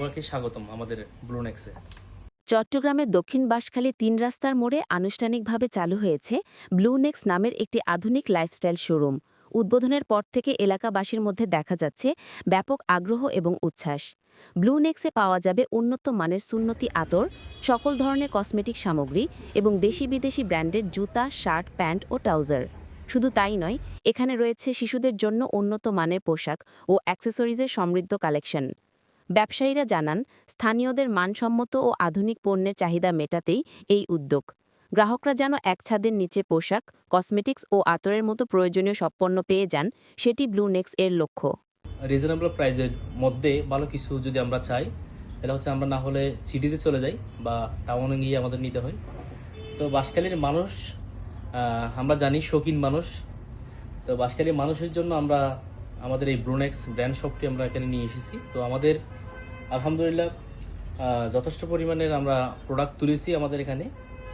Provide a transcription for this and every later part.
সবাইকে স্বাগতম আমাদের ব্লুনেক্সে। চট্টগ্রামের দক্ষিণ বাঁশখালী ৩ রাস্তার মোড়ে আনুষ্ঠানিকভাবে চালু হয়েছে ব্লুনেক্স নামের একটি আধুনিক লাইফস্টাইল শোরুম। উদ্বোধনের পর থেকে এলাকাবাসীর মধ্যে দেখা যাচ্ছে ব্যাপক আগ্রহ এবং উচ্ছ্বাস। ব্লুনেক্সে পাওয়া যাবে উন্নত মানের সুন্নতি আতর, সকল ধরনের কসমেটিক সামগ্রী এবং দেশি বিদেশি ব্র্যান্ডের জুতা, শার্ট, প্যান্ট ও ট্রাউজার। শুধু তাই নয়, এখানে রয়েছে শিশুদের জন্য উন্নত মানের পোশাক ও অ্যাক্সেসরিজের সমৃদ্ধ কালেকশন। ব্যবসায়ীরা জানান, স্থানীয়দের মানসম্মত ও আধুনিক পণ্যের চাহিদা মেটাতেই এই উদ্যোগ। গ্রাহকরা যেন এক ছাদের নিচে পোশাক, কসমেটিক্স ও আতরের মতো প্রয়োজনীয় সব পণ্য পেয়ে যান, সেটি ব্লুনেক্স এর লক্ষ্য। রিজনেবল প্রাইজের মধ্যে ভালো কিছু যদি আমরা চাই, তাহলে হচ্ছে আমরা না হলে সিটিতে চলে যাই বা টাউনে গিয়ে আমাদের নিতে হয়। তো বাঁশখালীর মানুষ, আমরা জানি শৌখিন মানুষ। তো বাঁশখালীর মানুষের জন্য আমরা আমাদের এই ব্লুনেক্স ব্র্যান্ড শপটি আমরা এখানে নিয়ে এসেছি। তো আমাদের আলহামদুলিল্লাহ যথেষ্ট পরিমাণের আমরা প্রোডাক্ট তুলেছি আমাদের এখানে।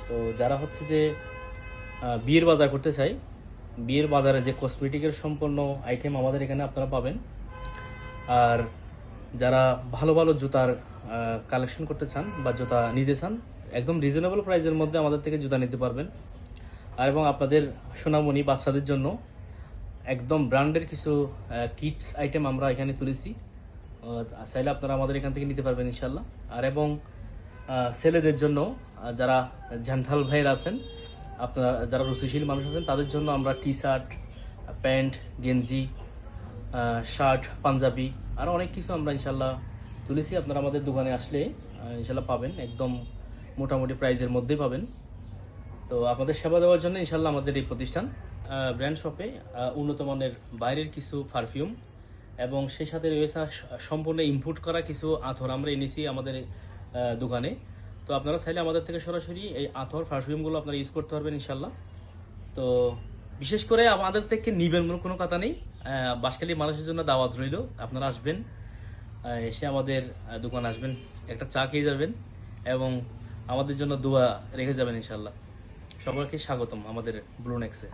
তো যারা হচ্ছে যে বিয়ের বাজার করতে চাই, বিয়ের বাজারে যে কসমেটিকের সম্পন্ন আইটেম আমাদের এখানে আপনারা পাবেন। আর যারা ভালো ভালো জুতার কালেকশন করতে চান বা জুতা নিতে চান, একদম রিজনেবল প্রাইসের মধ্যে আমাদের থেকে জুতা নিতে পারবেন। আর এবং আপনাদের সোনামণি বাচ্চাদের জন্য একদম ব্র্যান্ডের কিছু কিডস আইটেম আমরা এখানে তুলেছি। চাইলে আপনারা আমাদের এখান থেকে নিতে পারবেন ইনশাল্লাহ। আর এবং ছেলেদের জন্য যারা ঝান্ডাল ভাইয়ের আছেন, আপনারা যারা রুচিশীল মানুষ আছেন, তাদের জন্য আমরা টি শার্ট, প্যান্ট, গেঞ্জি, শার্ট, পাঞ্জাবি আর অনেক কিছু আমরা ইনশাল্লাহ তুলেছি। আপনারা আমাদের দোকানে আসলে ইনশাল্লাহ পাবেন, একদম মোটামুটি প্রাইজের মধ্যেই পাবেন। তো আপনাদের সেবা দেওয়ার জন্য ইনশাল্লাহ আমাদের এই প্রতিষ্ঠান। ব্র্যান্ড শপে উন্নত মানের বাইরের কিছু পারফিউম এবং সেই সাথে রয়েছে সম্পূর্ণ ইম্পোর্ট করা কিছু আতর আমরা এনেছি আমাদের দোকানে। তো আপনারা চাইলে আমাদের থেকে সরাসরি এই আতর পারফিউমগুলো আপনারা ইউজ করতে পারবেন ইনশাল্লাহ। তো বিশেষ করে আমাদের থেকে নিবেন কোনো কথা নেই, বাঁশখালী মানুষের জন্য দাওয়াত রইল। আপনারা আসবেন, এসে আমাদের দোকান আসবেন, একটা চা খেয়ে যাবেন এবং আমাদের জন্য দোয়া রেখে যাবেন ইনশাল্লাহ। সবাইকে স্বাগতম আমাদের ব্লুনেক্সে।